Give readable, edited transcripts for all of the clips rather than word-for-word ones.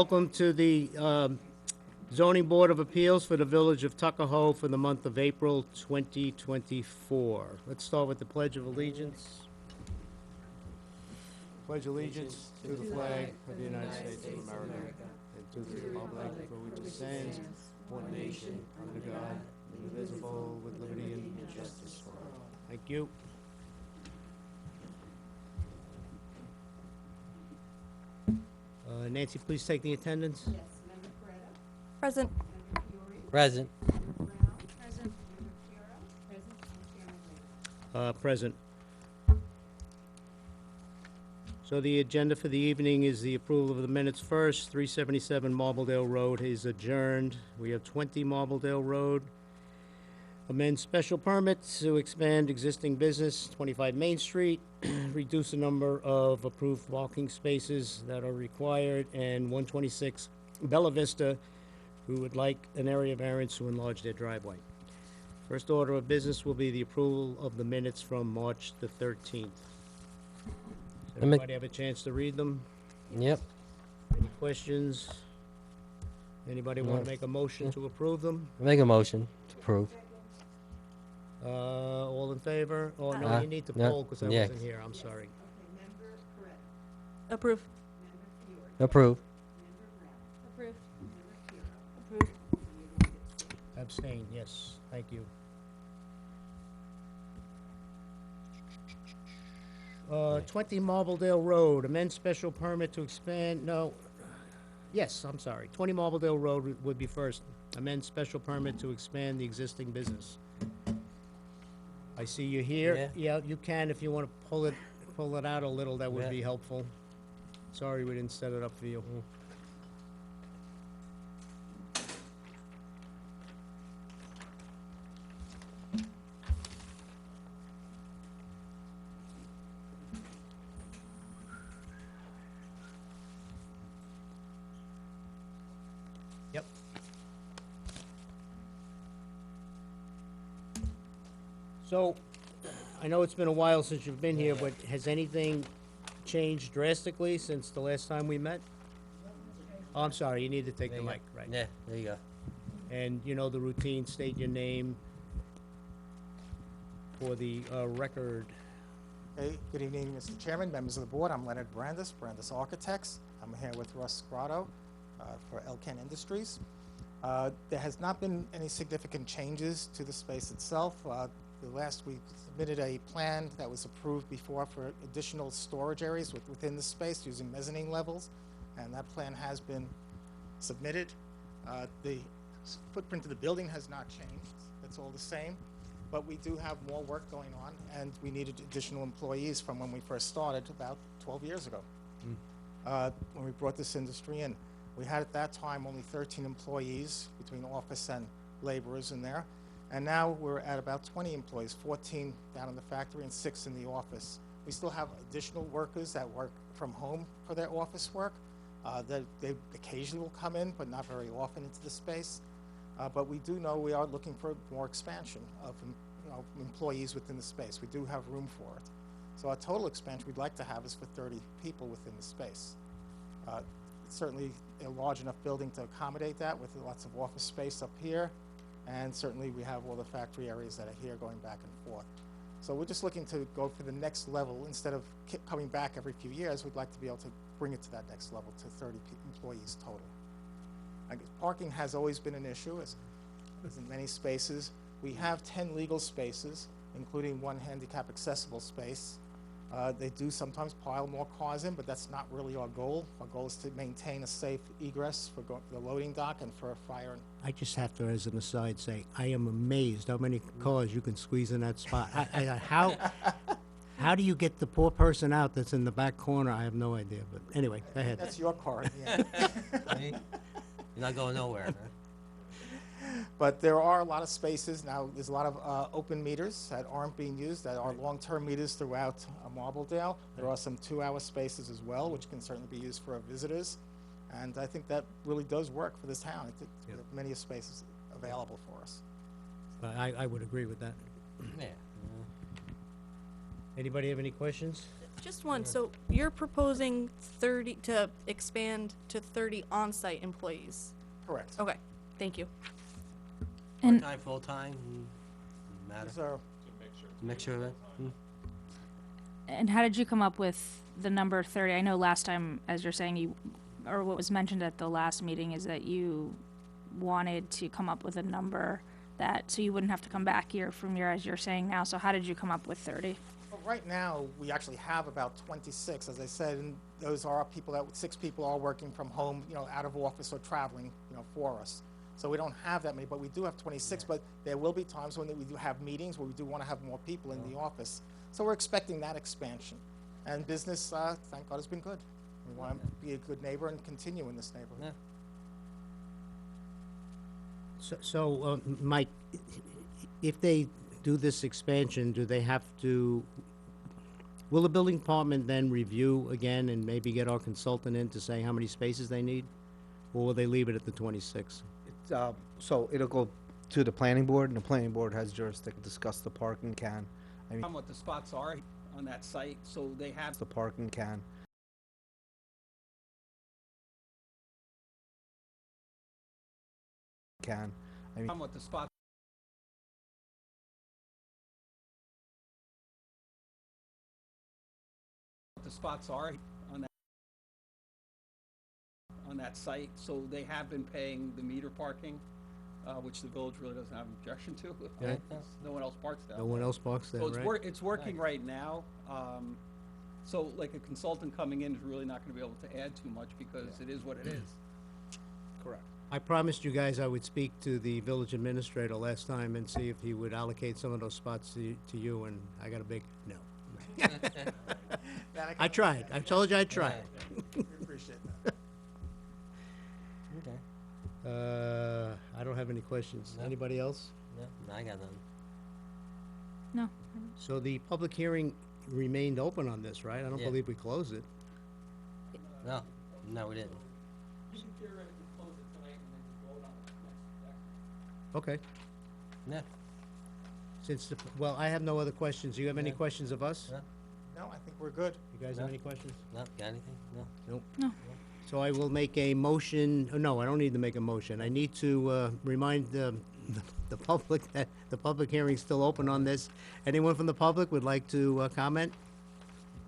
welcome to the Zoning Board of Appeals for the Village of Tuckahoe for the month of April 2024. Let's start with the Pledge of Allegiance. Pledge allegiance to the flag of the United States of America and to the republic for which it stands, one nation, under God, indivisible, with liberty and justice for all. Thank you. Nancy, please take the attendance. Yes, Member Coretta. Present. Member Fiore. Present. Member Brown. Present. Member Piero. Present. And Chairman Linger. Present. So the agenda for the evening is the approval of the minutes first. 377 Marbledale Road is adjourned. We have 20 Marbledale Road. Amend special permit to expand existing business, 25 Main Street, reduce the number of approved parking spaces that are required, and 126 Bella Vista, who would like an area variance to enlarge their driveway. First order of business will be the approval of the minutes from March the 13th. Does everybody have a chance to read them? Yep. Any questions? Anybody want to make a motion to approve them? Make a motion to approve. All in favor? Oh, no, Aye. you need to No, poll because I yeah. wasn't here, I'm sorry. Okay, Member Coretta. Approve. Member Fiore. Approve. Member Brown. Approve. Member Piero. Approve. And you're going to abstain. Abstain, yes, thank you. 20 Marbledale Road, amend special permit to expand, yes, I'm sorry. 20 Marbledale Road would be first. Amend special permit to expand the existing business. I see you here. Yeah, you can, if you want to pull it out a little, that would Yeah. be helpful. Sorry we didn't set it up for you. Yep. So, I know it's been a while since you've been here, but has anything changed drastically since the last time we met? Oh, I'm sorry, you need to take the mic, right? Yeah, there you go. And you know the routine, state your name for the record. Hey, good evening, Mr. Chairman, members of the board. I'm Leonard Brandis, Brandis Architects. I'm here with Russ Scrotto for Elken Industries. There has not been any significant changes to the space itself. Last week submitted a plan that was approved before for additional storage areas within the space using mezzanine levels, and that plan has been submitted. The footprint of the building has not changed. It's all the same, but we do have more work going on, and we needed additional employees from when we first started about 12 years ago. When we brought this industry in, we had at that time only 13 employees between office and laborers in there. And now we're at about 20 employees, 14 down in the factory and 6 in the office. We still have additional workers that work from home for their office work. They occasionally will come in, but not very often into the space. But we do know we are looking for more expansion of employees within the space. We do have room for it. So our total expansion we'd like to have is for 30 people within the space. It's certainly a large enough building to accommodate that with lots of office space up here. And certainly we have all the factory areas that are here going back and forth. So we're just looking to go for the next level. Instead of coming back every few years, we'd like to be able to bring it to that next level to 30 employees total. I guess parking has always been an issue, as in many spaces. We have 10 legal spaces, including 1 handicap accessible space. They do sometimes pile more cars in, but that's not really our goal. Our goal is to maintain a safe egress for the loading dock and for a fire. I just have to, as an aside, say, I am amazed how many cars you can squeeze in that spot. How do you get the poor person out that's in the back corner? I have no idea, but anyway, go ahead. That's your car in the end. You're not going nowhere, huh? But there are a lot of spaces. Now, there's a lot of open meters that aren't being used, that are long-term meters throughout Marbledale. There are some 2-hour spaces as well, which can certainly be used for our visitors. And I think that really does work for this town. I think we have many spaces available for us. I would agree with that. Yeah. Anybody have any questions? Just one, so you're proposing 30, to expand to 30 on-site employees? Correct. Okay, thank you. And Part-time, full-time, matter. These are Mixture of it. and how did you come up with the number 30? I know last time, as you're saying, you, or what was mentioned at the last meeting is that you wanted to come up with a number that, so you wouldn't have to come back here from your, as you're saying now. So how did you come up with 30? Well, right now, we actually have about 26, as I said, and those are people that, 6 people are working from home, you know, out of office or traveling, you know, for us. So we don't have that many, but we do have 26, but there will be times when we do have meetings where we do want to have more people in the office. So we're expecting that expansion. And business, thank God, has been good. We want to be a good neighbor and continue in this neighborhood. Yeah. So, Mike, if they do this expansion, do they have to, will the building department then review again and maybe get our consultant in to say how many spaces they need? Or will they leave it at the 26? So it'll go to the planning board, and the planning board has jurisdiction to discuss the parking can. I mean, What the spots are on that site, so they have the parking can. I mean, what the spots are on that site, so they have been paying the meter parking, which the village really doesn't have an objection to. Yeah. No one else parks there. No one else parks there, So it's right? it's working right now. So like a consultant coming in is really not gonna be able to add too much because it is what it is. Correct. I promised you guys I would speak to the village administrator last time and see if he would allocate some of those spots to you, and I got a big no. That I tried. I told you I tried. We appreciate that. Okay. I don't have any questions. No. Anybody else? No, I got none. No. So the public hearing remained open on this, right? I don't Yeah. believe we closed it. No, no, we didn't. You can theoretically close it tonight and then just vote on it next. Okay. Yeah. Since, well, I have no other questions. Do you have any Yeah. questions of us? No, No, I think we're good. You guys have No. any questions? no, got anything? No. Nope. No. So I will make a motion, oh, no, I don't need to make a motion. I need to remind the public that the public hearing's still open on this. Anyone from the public would like to comment?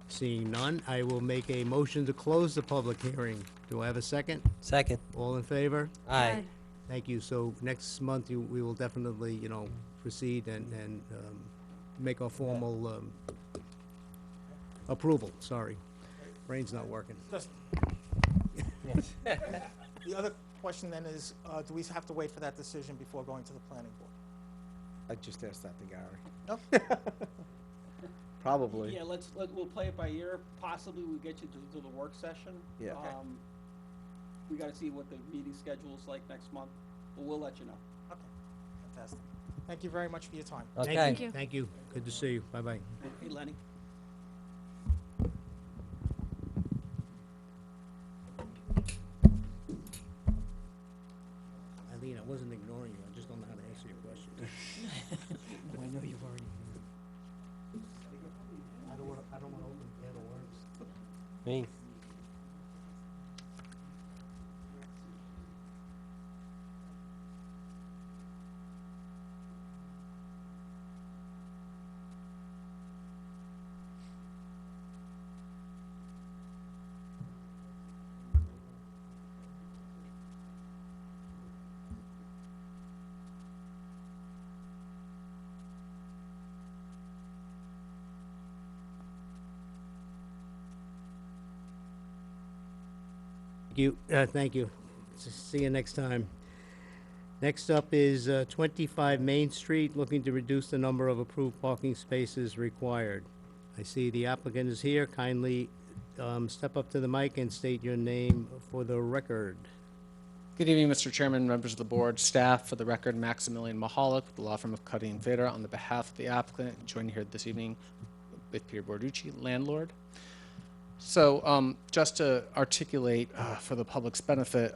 Seeing none, I will make a motion to close the public hearing. Do I have a second? Second. All in favor? Aye. Thank you. So next month, we will definitely, proceed and make our formal approval, sorry. Brain's not working. Just- The other question then is, do we have to wait for that decision before going to the planning board? I just asked that to Gary. No? Probably. Yeah, we'll play it by ear. Possibly we'll get you to the work session. Yeah. Okay. We gotta see what the meeting schedule is like next month, but we'll let you know. Okay, fantastic. Thank you very much for your time. Okay. Thank you. Thank you. Good to see you. Bye-bye. Hey, Lenny. Eileen, I wasn't ignoring you. I just don't know how to answer your question. I know you've already. I don't want to open the can of worms. Me. Thank you. See you next time. Next up is 25 Main Street, looking to reduce the number of approved parking spaces required. I see the applicant is here. Kindly step up to the mic and state your name for the record. Good evening, Mr. Chairman, members of the board, staff. For the record, Maximilian Mahalik with the law firm of Cuddy and Vader on the behalf of the applicant, joined here this evening with Peter Borducci, landlord. So just to articulate for the public's benefit,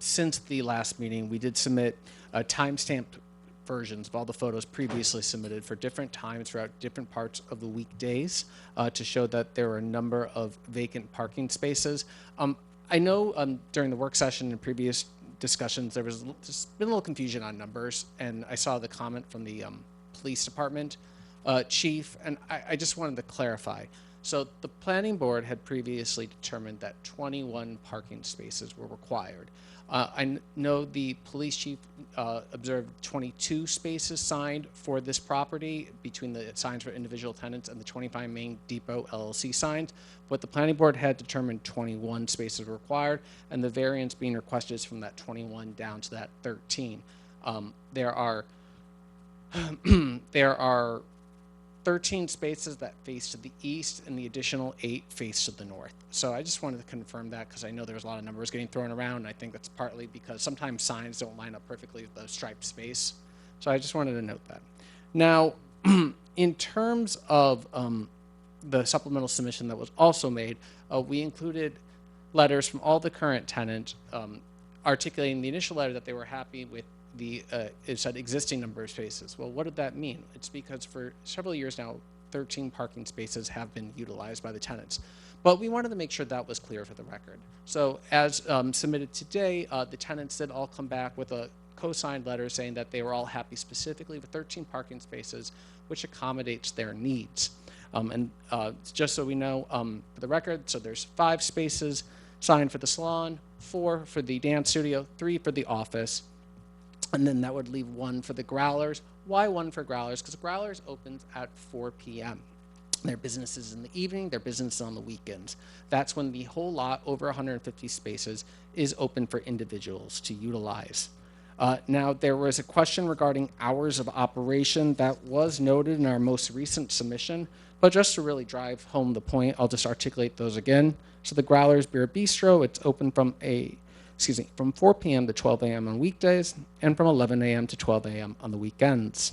since the last meeting, we did submit timestamped versions of all the photos previously submitted for different times throughout different parts of the weekdays to show that there were a number of vacant parking spaces. I know during the work session and previous discussions, there was just been a little confusion on numbers, and I saw the comment from the police department chief, and I just wanted to clarify. So the planning board had previously determined that 21 parking spaces were required. I know the police chief observed 22 spaces signed for this property between the signs for individual tenants and the 25 Main Depot LLC signs, but the planning board had determined 21 spaces were required, and the variance being requested is from that 21 down to that 13. There are 13 spaces that face to the east, and the additional 8 face to the north. So I just wanted to confirm that because I know there's a lot of numbers getting thrown around, and I think that's partly because sometimes signs don't line up perfectly with the striped space. So I just wanted to note that. Now, in terms of the supplemental submission that was also made, we included letters from all the current tenants articulating the initial letter that they were happy with it said existing number of spaces. Well, what did that mean? It's because for several years now, 13 parking spaces have been utilized by the tenants. But we wanted to make sure that was clear for the record. So as submitted today, the tenants did all come back with a co-signed letter saying that they were all happy specifically with 13 parking spaces, which accommodates their needs. Just so we know, for the record, so there's 5 spaces signed for the salon, 4 for the dance studio, 3 for the office, and then that would leave 1 for the growlers. Why 1 for growlers? Because growlers opens at 4 p.m. Their business is in the evening, their business is on the weekends. That's when the whole lot, over 150 spaces, is open for individuals to utilize. Now, there was a question regarding hours of operation that was noted in our most recent submission, but just to really drive home the point, I'll just articulate those again. So the Growlers Beer Bistro, it's open from 4 p.m. to 12 a.m. on weekdays, and from 11 a.m. to 12 a.m. on the weekends.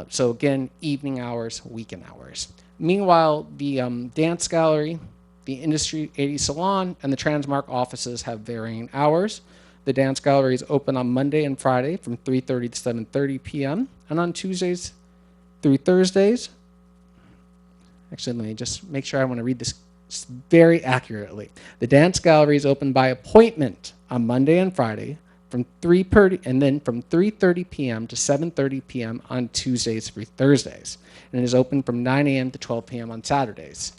So again, evening hours, weekend hours. Meanwhile, the dance gallery, the Industry 80 salon, and the Transmark offices have varying hours. The dance gallery is open on Monday and Friday from 3:30 to 7:30 p.m. and on Tuesdays through Thursdays. Actually, let me just make sure I want to read this very accurately. The dance gallery is open by appointment on Monday and Friday from 3:30 p.m. to 7:30 p.m. on Tuesdays through Thursdays, and it is open from 9 a.m. to 12 p.m. on Saturdays.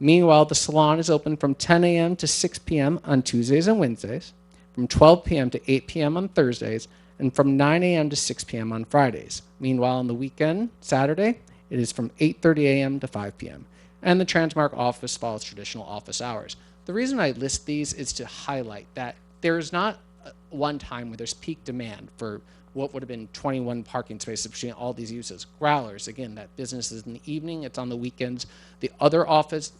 Meanwhile, the salon is open from 10 a.m. to 6 p.m. on Tuesdays and Wednesdays, from 12 p.m. to 8 p.m. on Thursdays, and from 9 a.m. to 6 p.m. on Fridays. Meanwhile, on the weekend, Saturday, it is from 8:30 a.m. to 5 p.m. And the Transmark office follows traditional office hours. The reason I list these is to highlight that there is not one time where there's peak demand for what would have been 21 parking spaces between all these uses. Growlers, again, that business is in the evening, it's on the weekends. The other office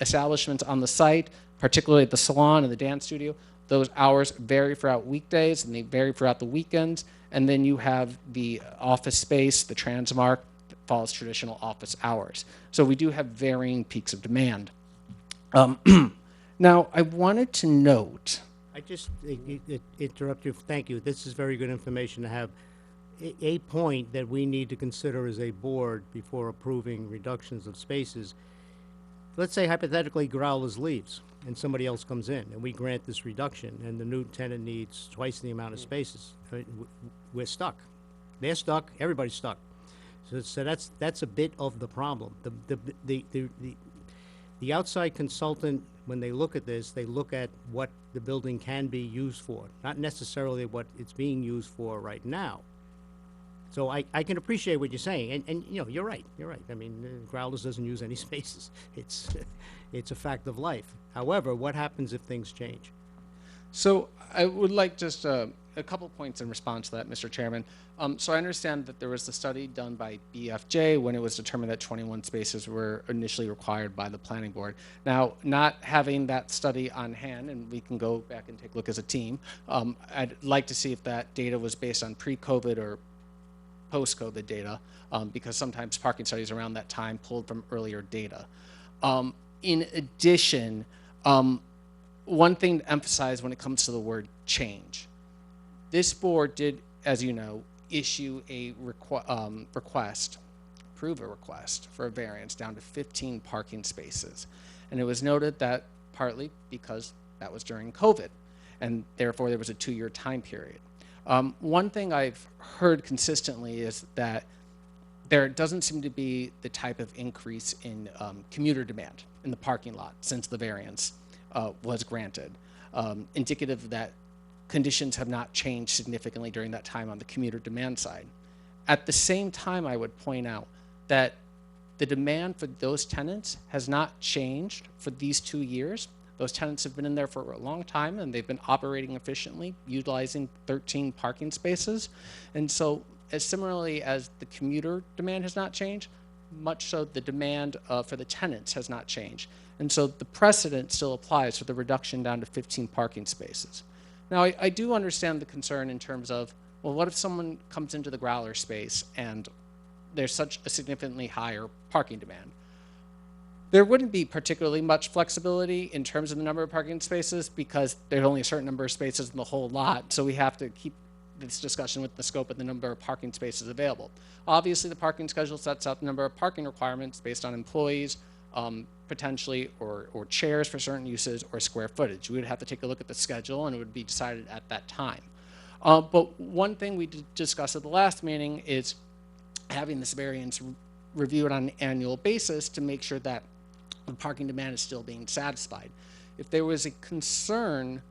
establishments on the site, particularly the salon and the dance studio, those hours vary throughout weekdays and they vary throughout the weekends. And then you have the office space, the Transmark, that follows traditional office hours. So we do have varying peaks of demand. Now, I wanted to note. I just interrupt you. Thank you. This is very good information to have. A point that we need to consider as a board before approving reductions of spaces. Let's say hypothetically Growlers leaves and somebody else comes in and we grant this reduction and the new tenant needs twice the amount of spaces. We're stuck. They're stuck. Everybody's stuck. So that's a bit of the problem. The outside consultant, when they look at this, they look at what the building can be used for, not necessarily what it's being used for right now. So I can appreciate what you're saying, and you know, you're right. I mean, Growlers doesn't use any spaces. It's a fact of life. However, what happens if things change? So I would like just a couple points in response to that, Mr. Chairman. So I understand that there was a study done by BFJ when it was determined that 21 spaces were initially required by the planning board. Now, not having that study on hand, and we can go back and take a look as a team, I'd like to see if that data was based on pre-COVID or post-COVID data, because sometimes parking studies around that time pulled from earlier data. In addition, one thing to emphasize when it comes to the word change. This board did, as you know, issue a approve a request for a variance down to 15 parking spaces. And it was noted that partly because that was during COVID, and therefore there was a 2-year time period. One thing I've heard consistently is that there doesn't seem to be the type of increase in commuter demand in the parking lot since the variance was granted, indicative that conditions have not changed significantly during that time on the commuter demand side. At the same time, I would point out that the demand for those tenants has not changed for these 2 years. Those tenants have been in there for a long time, and they've been operating efficiently, utilizing 13 parking spaces. And so, as similarly as the commuter demand has not changed, much so the demand for the tenants has not changed. And so the precedent still applies for the reduction down to 15 parking spaces. Now, I do understand the concern in terms of, well, what if someone comes into the growler space and there's such a significantly higher parking demand? There wouldn't be particularly much flexibility in terms of the number of parking spaces because there's only a certain number of spaces in the whole lot, so we have to keep this discussion with the scope of the number of parking spaces available. Obviously, the parking schedule sets out the number of parking requirements based on employees, potentially, or chairs for certain uses, or square footage. We would have to take a look at the schedule, and it would be decided at that time. But one thing we did discuss at the last meeting is having this variance reviewed on an annual basis to make sure that the parking demand is still being satisfied. If there was a concern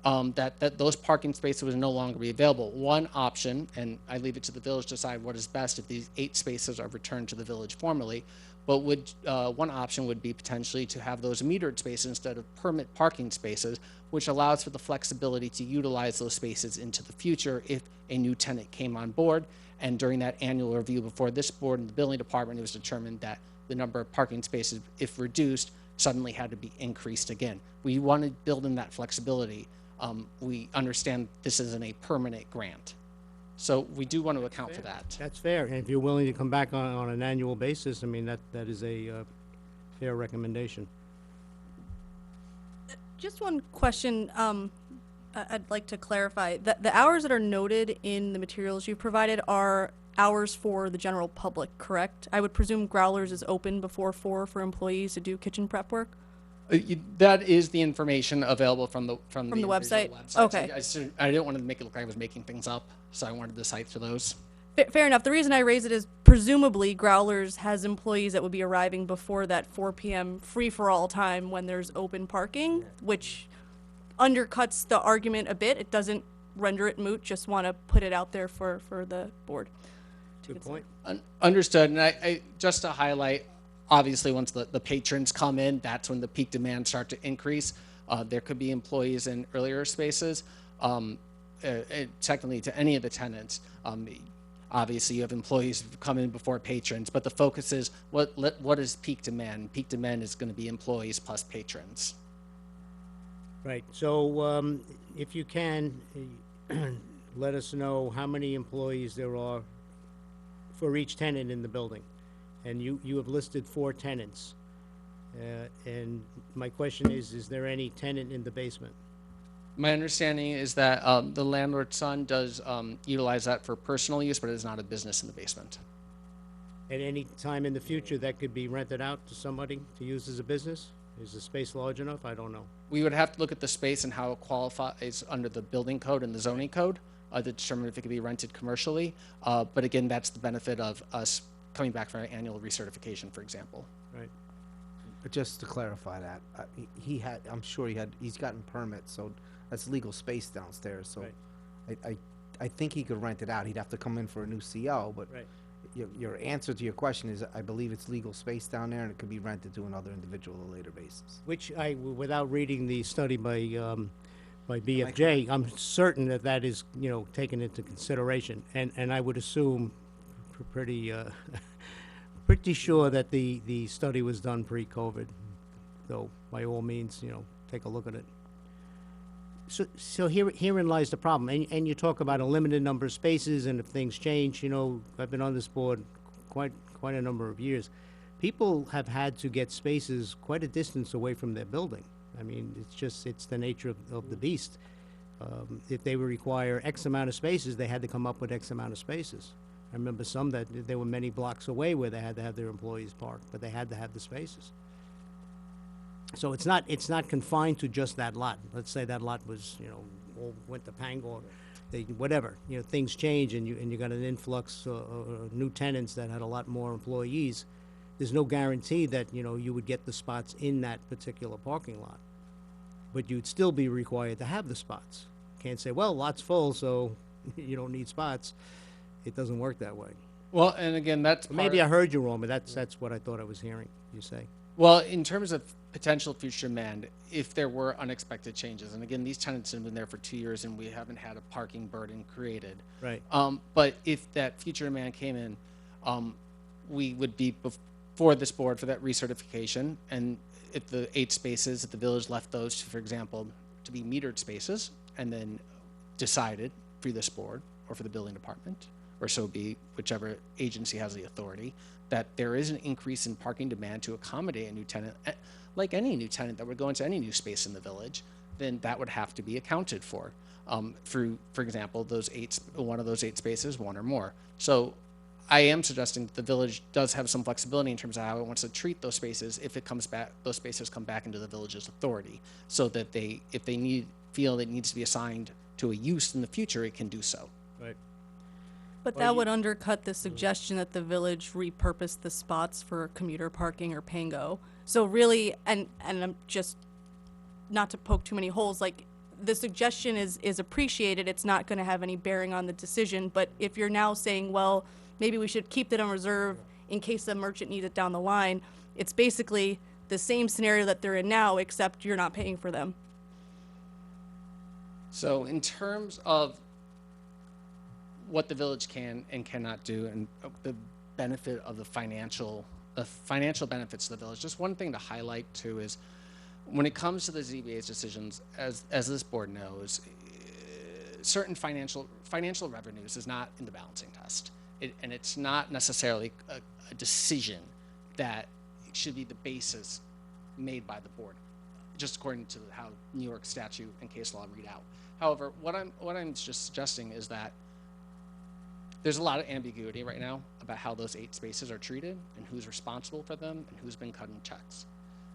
that those parking spaces would no longer be available, one option, and I leave it to the village to decide what is best if these 8 spaces are returned to the village formally, but one option would be potentially to have those metered spaces instead of permit parking spaces, which allows for the flexibility to utilize those spaces into the future if a new tenant came on board. And during that annual review before this board and the building department, it was determined that the number of parking spaces, if reduced, suddenly had to be increased again. We want to build in that flexibility. We understand this isn't a permanent grant. So we do want to account for that. That's fair, and if you're willing to come back on an annual basis, I mean, that is a fair recommendation. Just one question I'd like to clarify. The hours that are noted in the materials you provided are hours for the general public, correct? I would presume Growlers is open before 4 for employees to do kitchen prep work? That is the information available from the individual website? websites. Okay. I didn't want to make it look like I was making things up, so I wanted the sites for those. Fair enough. The reason I raise it is presumably Growlers has employees that would be arriving before that 4 p.m. free-for-all time when there's open parking, which undercuts the argument a bit. It doesn't render it moot. Just want to put it out there for the board. Good point. Understood. And I just to highlight, obviously, once the patrons come in, that's when the peak demand start to increase. There could be employees in earlier spaces. Technically, to any of the tenants, obviously you have employees who come in before patrons, but the focus is what is peak demand? Peak demand is going to be employees plus patrons. Right, so if you can, let us know how many employees there are for each tenant in the building. And you have listed 4 tenants. And my question is there any tenant in the basement? My understanding is that the landlord's son does utilize that for personal use, but it is not a business in the basement. At any time in the future, that could be rented out to somebody to use as a business? Is the space large enough? I don't know. We would have to look at the space and how it qualifies under the building code and the zoning code to determine if it could be rented commercially. But again, that's the benefit of us coming back for our annual recertification, for example. Right. But just to clarify that, I'm sure he's gotten permits, so that's legal space downstairs, so Right. I think he could rent it out. He'd have to come in for a new CO, but Right. your answer to your question is, I believe it's legal space down there, and it could be rented to another individual at a later basis. Which without reading the study by BFJ, I'm certain that is, taken into consideration. And I would assume pretty sure that the study was done pre-COVID. So by all means, take a look at it. So herein lies the problem. And you talk about a limited number of spaces, and if things change, I've been on this board quite a number of years. People have had to get spaces quite a distance away from their building. I mean, it's the nature of the beast. If they would require X amount of spaces, they had to come up with X amount of spaces. I remember some that there were many blocks away where they had to have their employees parked, but they had to have the spaces. So it's not confined to just that lot. Let's say that lot was, all went to Pangor, whatever, things change and you got an influx of new tenants that had a lot more employees. There's no guarantee that, you would get the spots in that particular parking lot. But you'd still be required to have the spots. Can't say, well, lot's full, so you don't need spots. It doesn't work that way. Well, and again, that's Or maybe I heard you wrong, but that's what I thought I was hearing you say. Well, in terms of potential future demand, if there were unexpected changes, and again, these tenants have been there for 2 years and we haven't had a parking burden created. Right. But if that future demand came in, we would be before this board for that recertification. And if the 8 spaces, if the village left those, for example, to be metered spaces, and then decided for this board or for the building department, or so be whichever agency has the authority, that there is an increase in parking demand to accommodate a new tenant, like any new tenant that would go into any new space in the village, then that would have to be accounted for through, for example, one of those 8 spaces, one or more. So I am suggesting that the village does have some flexibility in terms of how it wants to treat those spaces if it comes back, those spaces come back into the village's authority, so that if they feel it needs to be assigned to a use in the future, it can do so. Right. But that would undercut the suggestion that the village repurpose the spots for commuter parking or Pango. So really, and I'm just, not to poke too many holes, like, the suggestion is appreciated. It's not going to have any bearing on the decision. But if you're now saying, well, maybe we should keep that on reserve in case the merchant needs it down the line, it's basically the same scenario that they're in now, except you're not paying for them. So in terms of what the village can and cannot do, and the benefit of the financial benefits to the village, just one thing to highlight too is when it comes to the ZBA's decisions, as this board knows, certain financial revenues is not in the balancing test. And it's not necessarily a decision that should be the basis made by the board, just according to how New York statute and case law read out. However, what I'm just suggesting is that there's a lot of ambiguity right now about how those 8 spaces are treated and who's responsible for them and who's been cutting checks.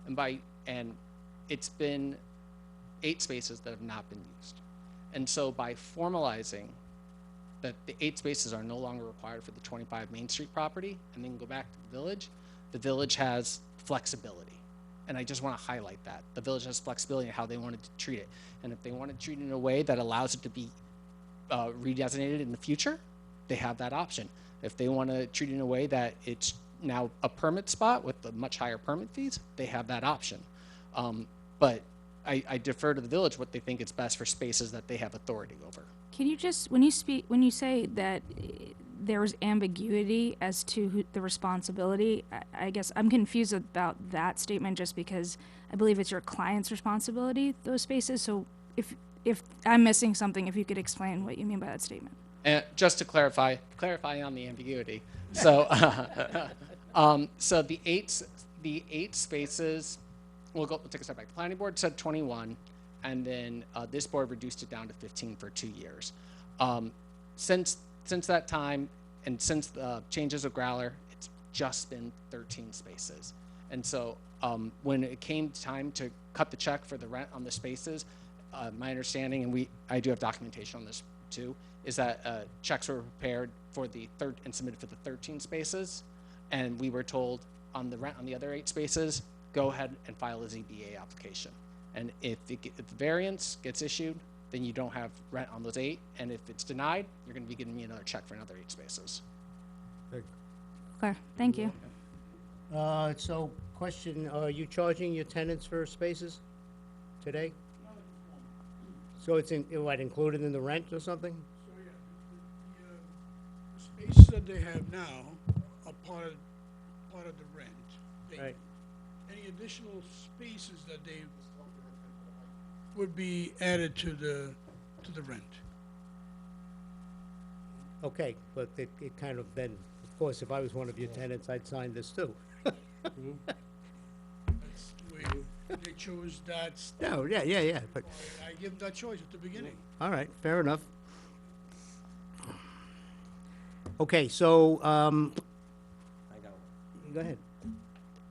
And it's been 8 spaces that have not been used. And so by formalizing that the 8 spaces are no longer required for the 25 Main Street property and then go back to the village has flexibility. And I just want to highlight that. The village has flexibility in how they wanted to treat it. And if they want to treat it in a way that allows it to be redesignated in the future, they have that option. If they want to treat it in a way that it's now a permit spot with the much higher permit fees, they have that option. But I defer to the village what they think is best for spaces that they have authority over. Can you just, when you say that there was ambiguity as to the responsibility, I guess I'm confused about that statement just because I believe it's your client's responsibility, those spaces. So if I'm missing something, if you could explain what you mean by that statement. And just to clarify on the ambiguity. So, so the eight spaces, we'll take a step back. The planning board said 21, and then this board reduced it down to 15 for 2 years. Since that time, and since the changes of Growler, it's just been 13 spaces. And so when it came time to cut the check for the rent on the spaces, my understanding, and I do have documentation on this too, is that checks were prepared for the and submitted for the 13 spaces, and we were told on the rent on the other 8 spaces, go ahead and file a ZBA application. And if the variance gets issued, then you don't have rent on those 8, and if it's denied, you're going to be giving me another check for another 8 spaces. Okay, thank you. So question, are you charging your tenants for spaces today? So it's included in the rent or something? So yeah, the spaces that they have now are part of the rent. Right. Any additional spaces that they would be added to the rent. Okay, but it kind of then, of course, if I was one of your tenants, I'd sign this too. That's the way they chose that. No, yeah, but, I give them that choice at the beginning. all right, fair enough. Okay, so, I got one. go ahead.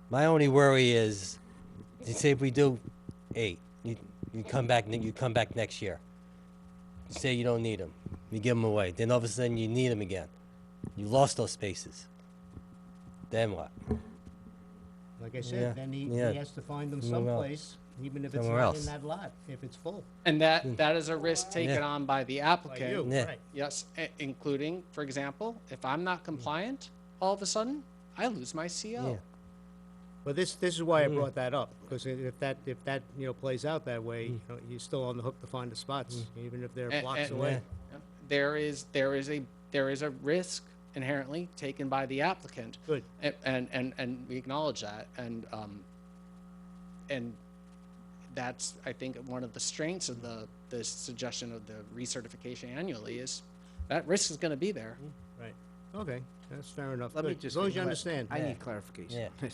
My only worry is, you say if we do 8, you come back next year. You say you don't need them, you give them away. Then all of a sudden you need them again. You lost those spaces. Then what? Like I Yeah, said, then he yeah. has to find them Somewhere else. someplace, even if it's Somewhere not in else. that lot, if it's full. And that is a risk taken Yeah. on by the By applicant. you, Yeah. right. Yes, including, for example, if I'm not compliant, all of a sudden, I lose my CO. Yeah. But this is why I brought that up, because if that, plays out that way, you're still on the hook to find the spots, even if they're blocks away. Yeah. There is a risk inherently taken by the applicant. Good. And we acknowledge that, and that's, I think, one of the strengths of the suggestion of the recertification annually is that risk is gonna be there. Right. Okay, that's fair enough. Let me Good. just. As long as get you cla- understand. I Yeah. need clarification. Yeah.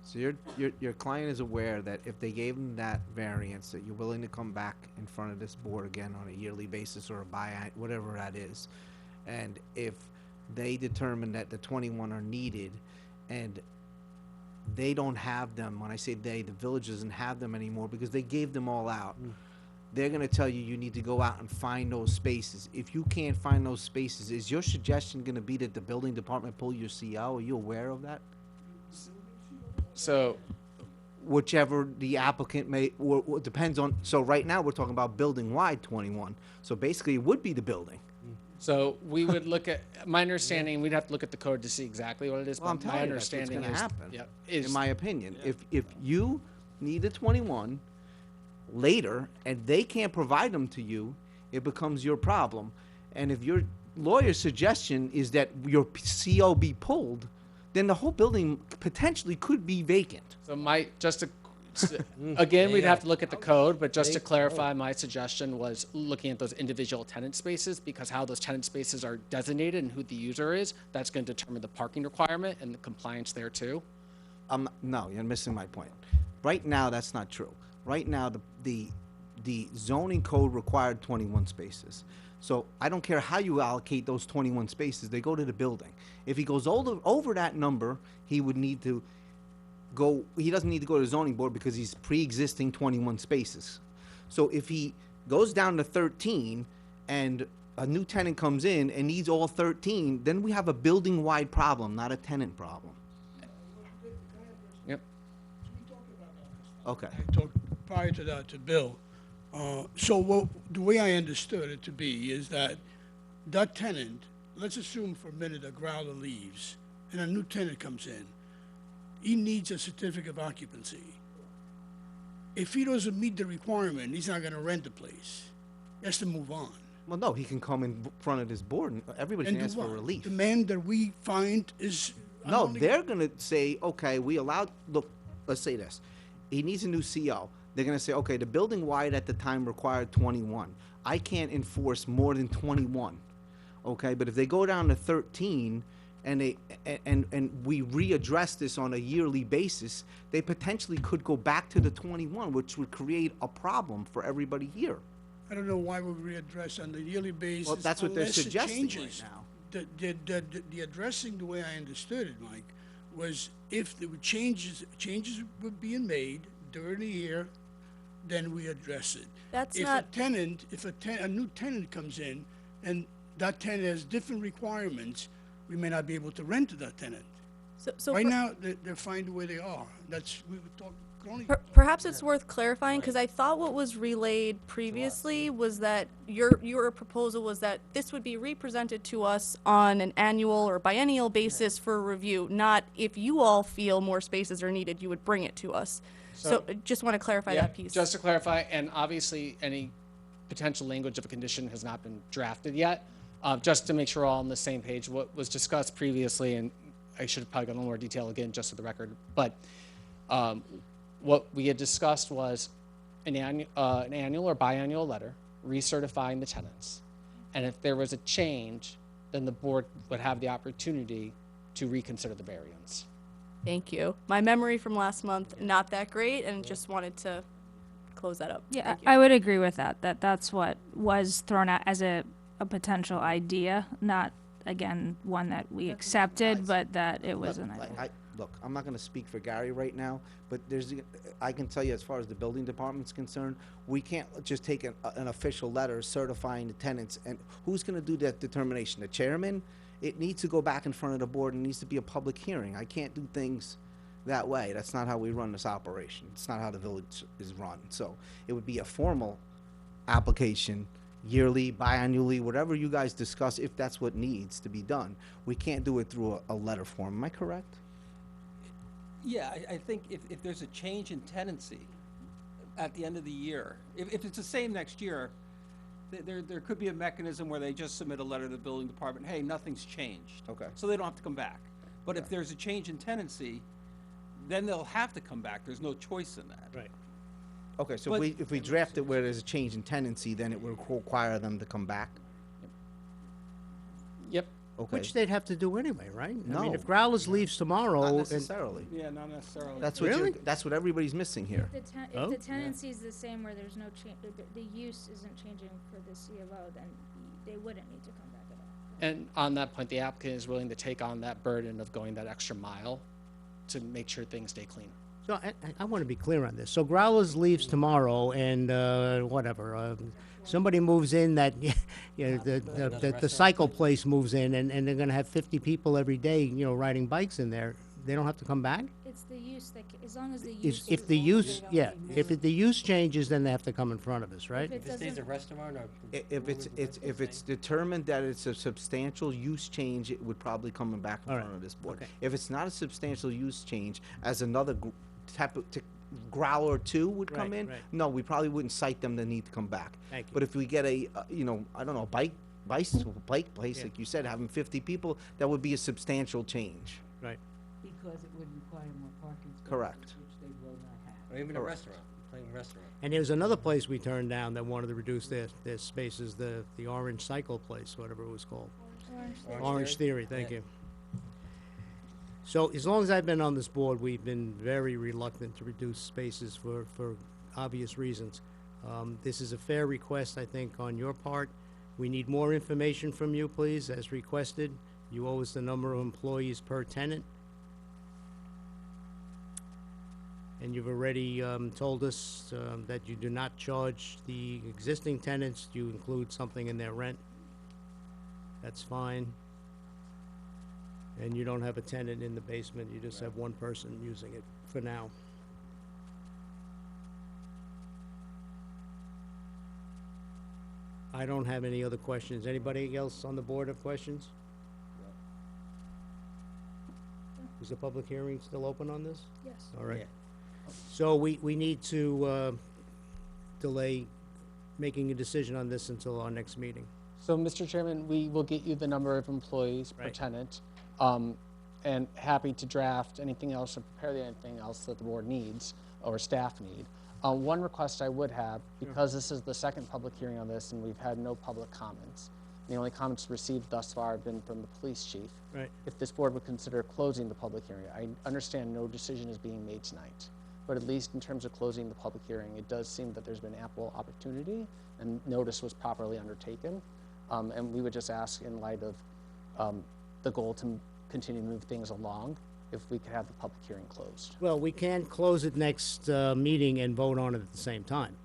So your client is aware that if they gave them that variance, that you're willing to come back in front of this board again on a yearly basis or whatever that is. And if they determine that the 21 are needed and they don't have them, when I say they, the village doesn't have them anymore because they gave them all out. They're gonna tell you need to go out and find those spaces. If you can't find those spaces, is your suggestion gonna be that the building department pull your CO? Are you aware of that? So, Whichever the applicant may, or depends on, so right now, we're talking about building-wide 21. So basically, it would be the building. so we would look at, my understanding, we'd have to look at the code to see exactly what it is, Well, I'm but my telling you, that's what's understanding gonna is, happen, yeah, in is, my opinion. If you need a 21 later, and they can't provide them to you, it becomes your problem. And if your lawyer's suggestion is that your CO be pulled, then the whole building potentially could be vacant. so again, we'd have to look at the code, but just to They- clarify, my suggestion was looking at those individual tenant spaces, because how those tenant spaces are designated and who the user is, that's gonna determine the parking requirement and the compliance there too. No, you're missing my point. Right now, that's not true. Right now, the zoning code required 21 spaces. So I don't care how you allocate those 21 spaces, they go to the building. If he goes over that number, he would need to he doesn't need to go to the zoning board because he's pre-existing 21 spaces. So if he goes down to 13 and a new tenant comes in and needs all 13, then we have a building-wide problem, not a tenant problem. Yep. Okay. I talked prior to that to Bill. So the way I understood it to be is that tenant, let's assume for a minute a growler leaves and a new tenant comes in. He needs a certificate of occupancy. If he doesn't meet the requirement, he's not gonna rent the place. He has to move on. Well, no, he can come in front of this board and everybody And can do ask for what? relief. The man that we find is. I'm No, only- they're gonna say, okay, we allowed, look, let's say this. He needs a new CO. They're gonna say, okay, the building wide at the time required 21. I can't enforce more than 21. Okay, but if they go down to 13 and we readdress this on a yearly basis, they potentially could go back to the 21, which would create a problem for everybody here. I don't know why we readdress on a yearly basis. Well, that's what they're unless it suggesting right changes. now. The addressing, the way I understood it, Mike, was if there were changes were being made during the year, then we address it. That's If not- a new tenant comes in and that tenant has different requirements, we may not be able to rent to that tenant. So Right now, they're fine the way they are. We would talk, could only. Perhaps it's worth clarifying, because I thought what was relayed previously was that your proposal was that this would be represented to us on an annual or biennial basis for review, not if you all feel more spaces are needed, you would bring it to us. So just want to clarify Yeah, that piece. just to clarify, and obviously, any potential language of a condition has not been drafted yet. Just to make sure we're all on the same page, what was discussed previously, and I should have probably gone a little more detail again, just for the record, but what we had discussed was an annual or biannual letter recertifying the tenants. And if there was a change, then the board would have the opportunity to reconsider the variance. Thank you. My memory from last month, not that great, and just wanted to close that up. Yeah, Thank you. I would agree with that. That's what was thrown out as a potential idea, not again one that we accepted, but that it was an idea. Look, I'm not gonna speak for Gary right now, but I can tell you as far as the building department's concerned, we can't just take an official letter certifying the tenants, and who's gonna do that determination? The chairman? It needs to go back in front of the board and needs to be a public hearing. I can't do things that way. That's not how we run this operation. It's not how the village is run. So it would be a formal application, yearly, biannually, whatever you guys discuss, if that's what needs to be done. We can't do it through a letter form. Am I correct? Yeah, I think if there's a change in tenancy at the end of the year, if it's the same next year, there could be a mechanism where they just submit a letter to the building department, hey, nothing's changed. Okay. So they don't have to come back. But if there's a change in tenancy, then they'll have to come back. There's no choice in that. Right. Okay, so But- if we draft it where there's a change in tenancy, then it would require them to come back? Yep. Okay. Which they'd have to do anyway, right? I mean, No. if Growlers leaves tomorrow, Not and necessarily. Yeah, not necessarily. That's what Really? that's what everybody's missing here. If Oh, the yeah. tenancy is the same where there's no change, the use isn't changing for the C of O, then they wouldn't need to come back at all. And on that point, the applicant is willing to take on that burden of going that extra mile to make sure things stay clean. So I want to be clear on this. So Growlers leaves tomorrow, and whatever, somebody moves in that, the cycle place moves in, and they're going to have 50 people every day, riding bikes in there. They don't have to come back? It's the use that, as long as the use. If the use, yeah, if the use changes, then they have to come in front of us, right? If it If it stays a doesn't, restaurant or? If it's determined that it's a substantial use change, it would probably come back in All right. front of this board. Okay. If it's not a substantial use change, as another type of growler or two would come Right, in, right. no, we probably wouldn't cite them the need to come back. Thank you. But if we get a, I don't know, bike place, Yeah. like you said, having 50 people, that would be a substantial change. Right. Because it would require more parking spaces. Correct. Which they will not have. Or even a Correct. restaurant, plain restaurant. And there's another place we turned down that wanted to reduce their spaces, the Orange Cycle place, whatever it was called. Orange Theory, thank Yeah. you. So as long as I've been on this board, we've been very reluctant to reduce spaces for obvious reasons. This is a fair request, I think, on your part. We need more information from you, please, as requested. You owe us the number of employees per tenant. And you've already told us that you do not charge the existing tenants. You include something in their rent. That's fine. And you don't have a tenant in the basement, you just have one person using it for now. I don't have any other questions. Anybody else on the board have questions? Is the public hearing still open on this? yes. All right. Yeah. So we need to delay making a decision on this until our next meeting. So, Mr. Chairman, we will get you the number of employees per Right. tenant, and happy to draft anything else or prepare anything else that the board needs or staff need. One request I would have, because this is the second public hearing on this and we've had no public comments, the only comments received thus far have been from the police chief. Right. If this board would consider closing the public hearing, I understand no decision is being made tonight, but at least in terms of closing the public hearing, it does seem that there's been ample opportunity and notice was properly undertaken. And we would just ask, in light of the goal to continue to move things along, if we could have the public hearing closed. Well, we can close it next meeting and vote on it at the same time.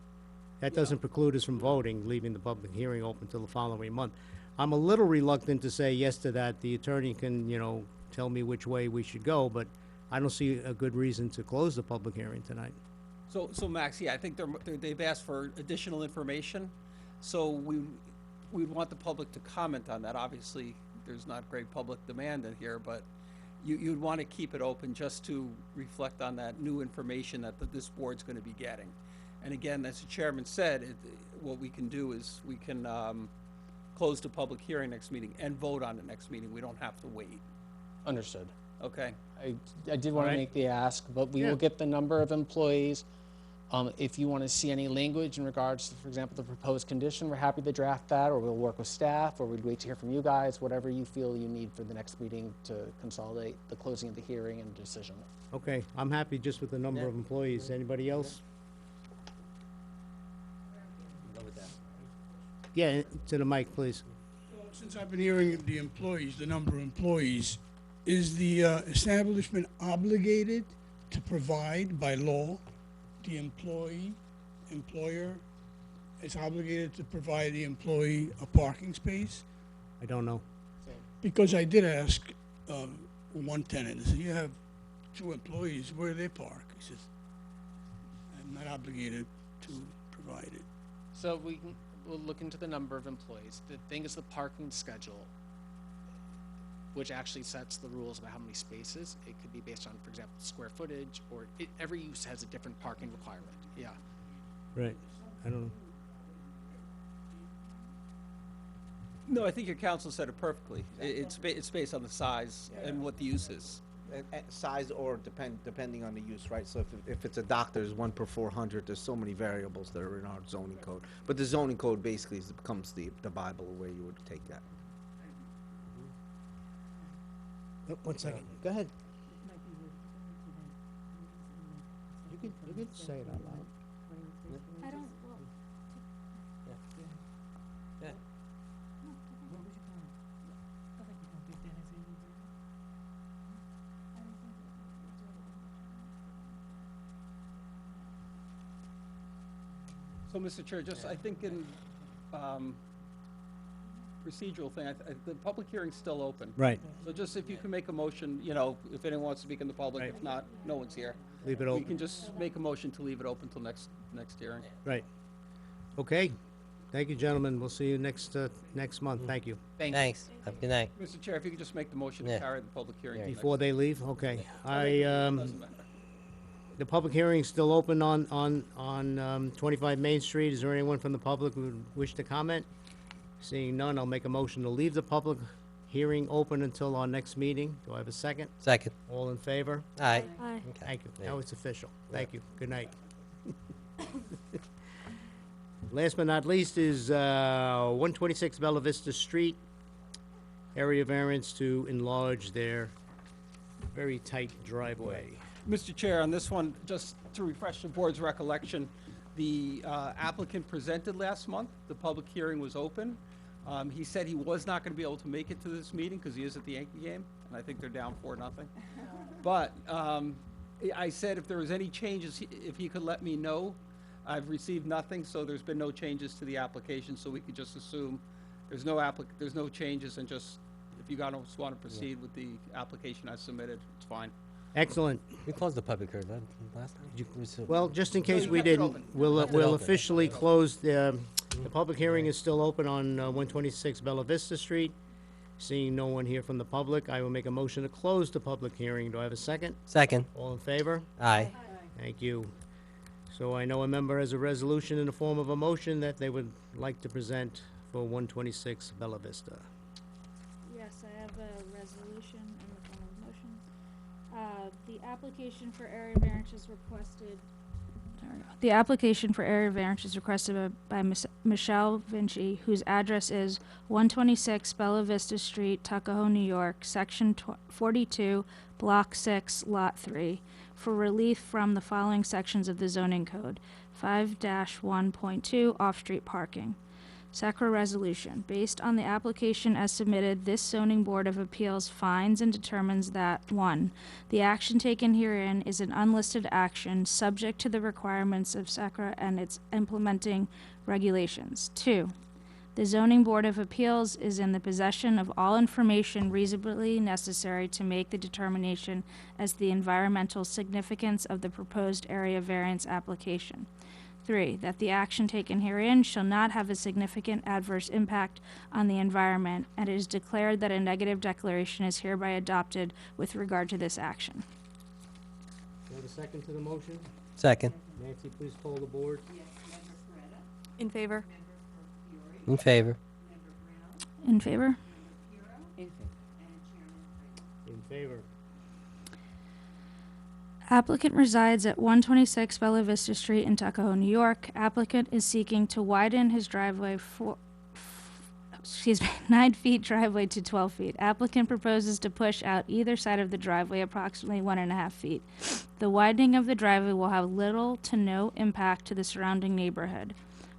That doesn't preclude us from voting, leaving the public hearing open till the following month. I'm a little reluctant to say yes to that. The attorney can, tell me which way we should go, but I don't see a good reason to close the public hearing tonight. So Max, yeah, I think they've asked for additional information, so we'd want the public to comment on that. Obviously, there's not great public demand in here, but you'd want to keep it open just to reflect on that new information that this board's going to be getting. And again, as the chairman said, what we can do is we can close the public hearing next meeting and vote on it next meeting. We don't have to wait, Understood. okay? I did want to Alright. make the ask, but we Yeah. will get the number of employees If you want to see any language in regards to, for example, the proposed condition, we're happy to draft that, or we'll work with staff, or we'd wait to hear from you guys, whatever you feel you need for the next meeting to consolidate the closing of the hearing and decision. Okay, I'm happy just with the number of employees. Anybody else? Yeah, to the mic, please. Since I've been hearing the employees, the number of employees, is the establishment obligated to provide by law? The employer is obligated to provide the employee a parking space? I don't know. Because I did ask one tenant, I said, you have 2 employees, where do they park? He says, I'm not obligated to provide it. So we'll look into the number of employees. The thing is the parking schedule, which actually sets the rules about how many spaces. It could be based on, for example, square footage, or every use has a different parking requirement. Yeah. Right, I don't know. No, I think your counsel said it perfectly. It's based on the size and what the use is. Size or depending on the use, right? So if it's a dock, there's 1 per 400. There's so many variables that are in our zoning code. But the zoning code basically becomes the Bible where you would take that. Oh, 1 second, go ahead. You could say it out loud. I don't, well, Yeah. So, Mr. Chair, just, I think in procedural thing, the public hearing's still open. Right, So just if you can make a motion, you know, if anyone wants to speak in the public, Right. if not, no one's here. leave it We open, can just make a motion to leave it open till next hearing. right. Okay, thank you, gentlemen, we'll see you next month, thank you. Thanks. Have a good night. Mr. Chair, if you could just make the motion to Yeah. carry the public hearing. to Before next- they leave, okay. Doesn't matter. The public hearing's still open on 25 Main Street. Is there anyone from the public who would wish to comment? Seeing none, I'll make a motion to leave the public hearing open until our next meeting. Do I have a second? Second. All in favor? Aye. Aye. Okay. Thank you. Yeah. Now it's official. Thank you. Good night. Last but not least is 126 Bella Vista Street. Area variance to enlarge their very tight driveway. Mr. Chair, on this one, just to refresh the board's recollection, the applicant presented last month. The public hearing was open. He said he was not going to be able to make it to this meeting because he is at the Yankee game, and I think they're down 4-0. But I said if there was any changes, if he could let me know. I've received nothing, so there's been no changes to the application, so we could just assume there's no changes, and just, if you guys want to proceed with the application I submitted, it's fine. Excellent. We closed the public hearing last time. Well, just in case you we kept it didn't, open. we'll Left it we'll open. officially close, the public hearing is still open on 126 Bella Vista Street. Seeing no one here from the public, I will make a motion to close the public hearing. Do I have a second? Second. All in favor? Aye. Thank you. So I know a member has a resolution in the form of a motion that they would like to present for 126 Bella Vista. yes, I have a resolution in the form of motion. The application for area variance is requested. The application for area variance is requested by Michelle Vinci, whose address is 126 Bella Vista Street, Tuckahoe, New York, Section 42, Block 6, Lot 3, for relief from the following sections of the zoning code: 5-1.2 off-street parking. SACRA resolution. Based on the application as submitted, this zoning board of appeals finds and determines that 1. The action taken herein is an unlisted action subject to the requirements of SACRA and its implementing regulations. 2. The zoning board of appeals is in the possession of all information reasonably necessary to make the determination as the environmental significance of the proposed area variance application. 3, that the action taken herein shall not have a significant adverse impact on the environment, and it is declared that a negative declaration is hereby adopted with regard to this action. Do I have a second to the motion? Second. Nancy, please poll the board. In favor? In favor. In favor? In favor. Applicant resides at 126 Bella Vista Street in Tuckahoe, New York. Applicant is seeking to widen his driveway 9 feet driveway to 12 feet. Applicant proposes to push out either side of the driveway approximately 1.5 feet. The widening of the driveway will have little to no impact to the surrounding neighborhood,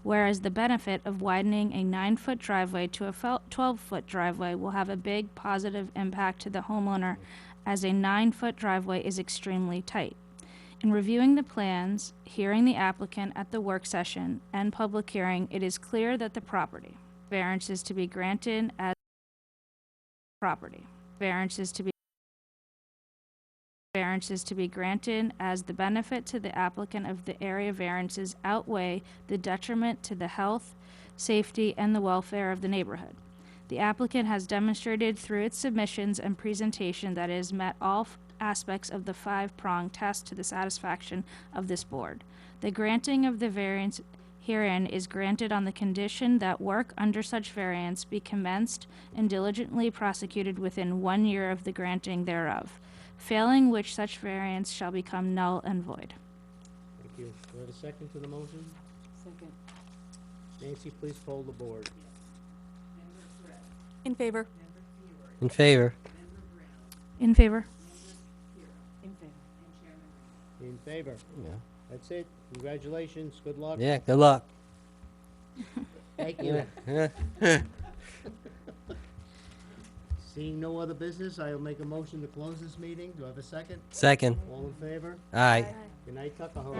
whereas the benefit of widening a 9-foot driveway to a 12-foot driveway will have a big positive impact to the homeowner, as a 9-foot driveway is extremely tight. In reviewing the plans, hearing the applicant at the work session, and public hearing, it is clear that the property variance is to be granted as granted as the benefit to the applicant of the area variances outweigh the detriment to the health, safety, and the welfare of the neighborhood. The applicant has demonstrated through its submissions and presentation that it has met all aspects of the 5-prong test to the satisfaction of this board. The granting of the variance herein is granted on the condition that work under such variance be commenced and diligently prosecuted within 1 year of the granting thereof, failing which such variance shall become null and void. Thank you. Do I have a second to the motion? Second. Nancy, please poll the board. In favor. In favor. In favor. In favor. In favor? Yeah. That's it. Congratulations. Good luck. Yeah, good luck. Thank you. Seeing no other business, I'll make a motion to close this meeting. Do I have a second? Second. All in favor? Aye. Good night, Tuckahoe.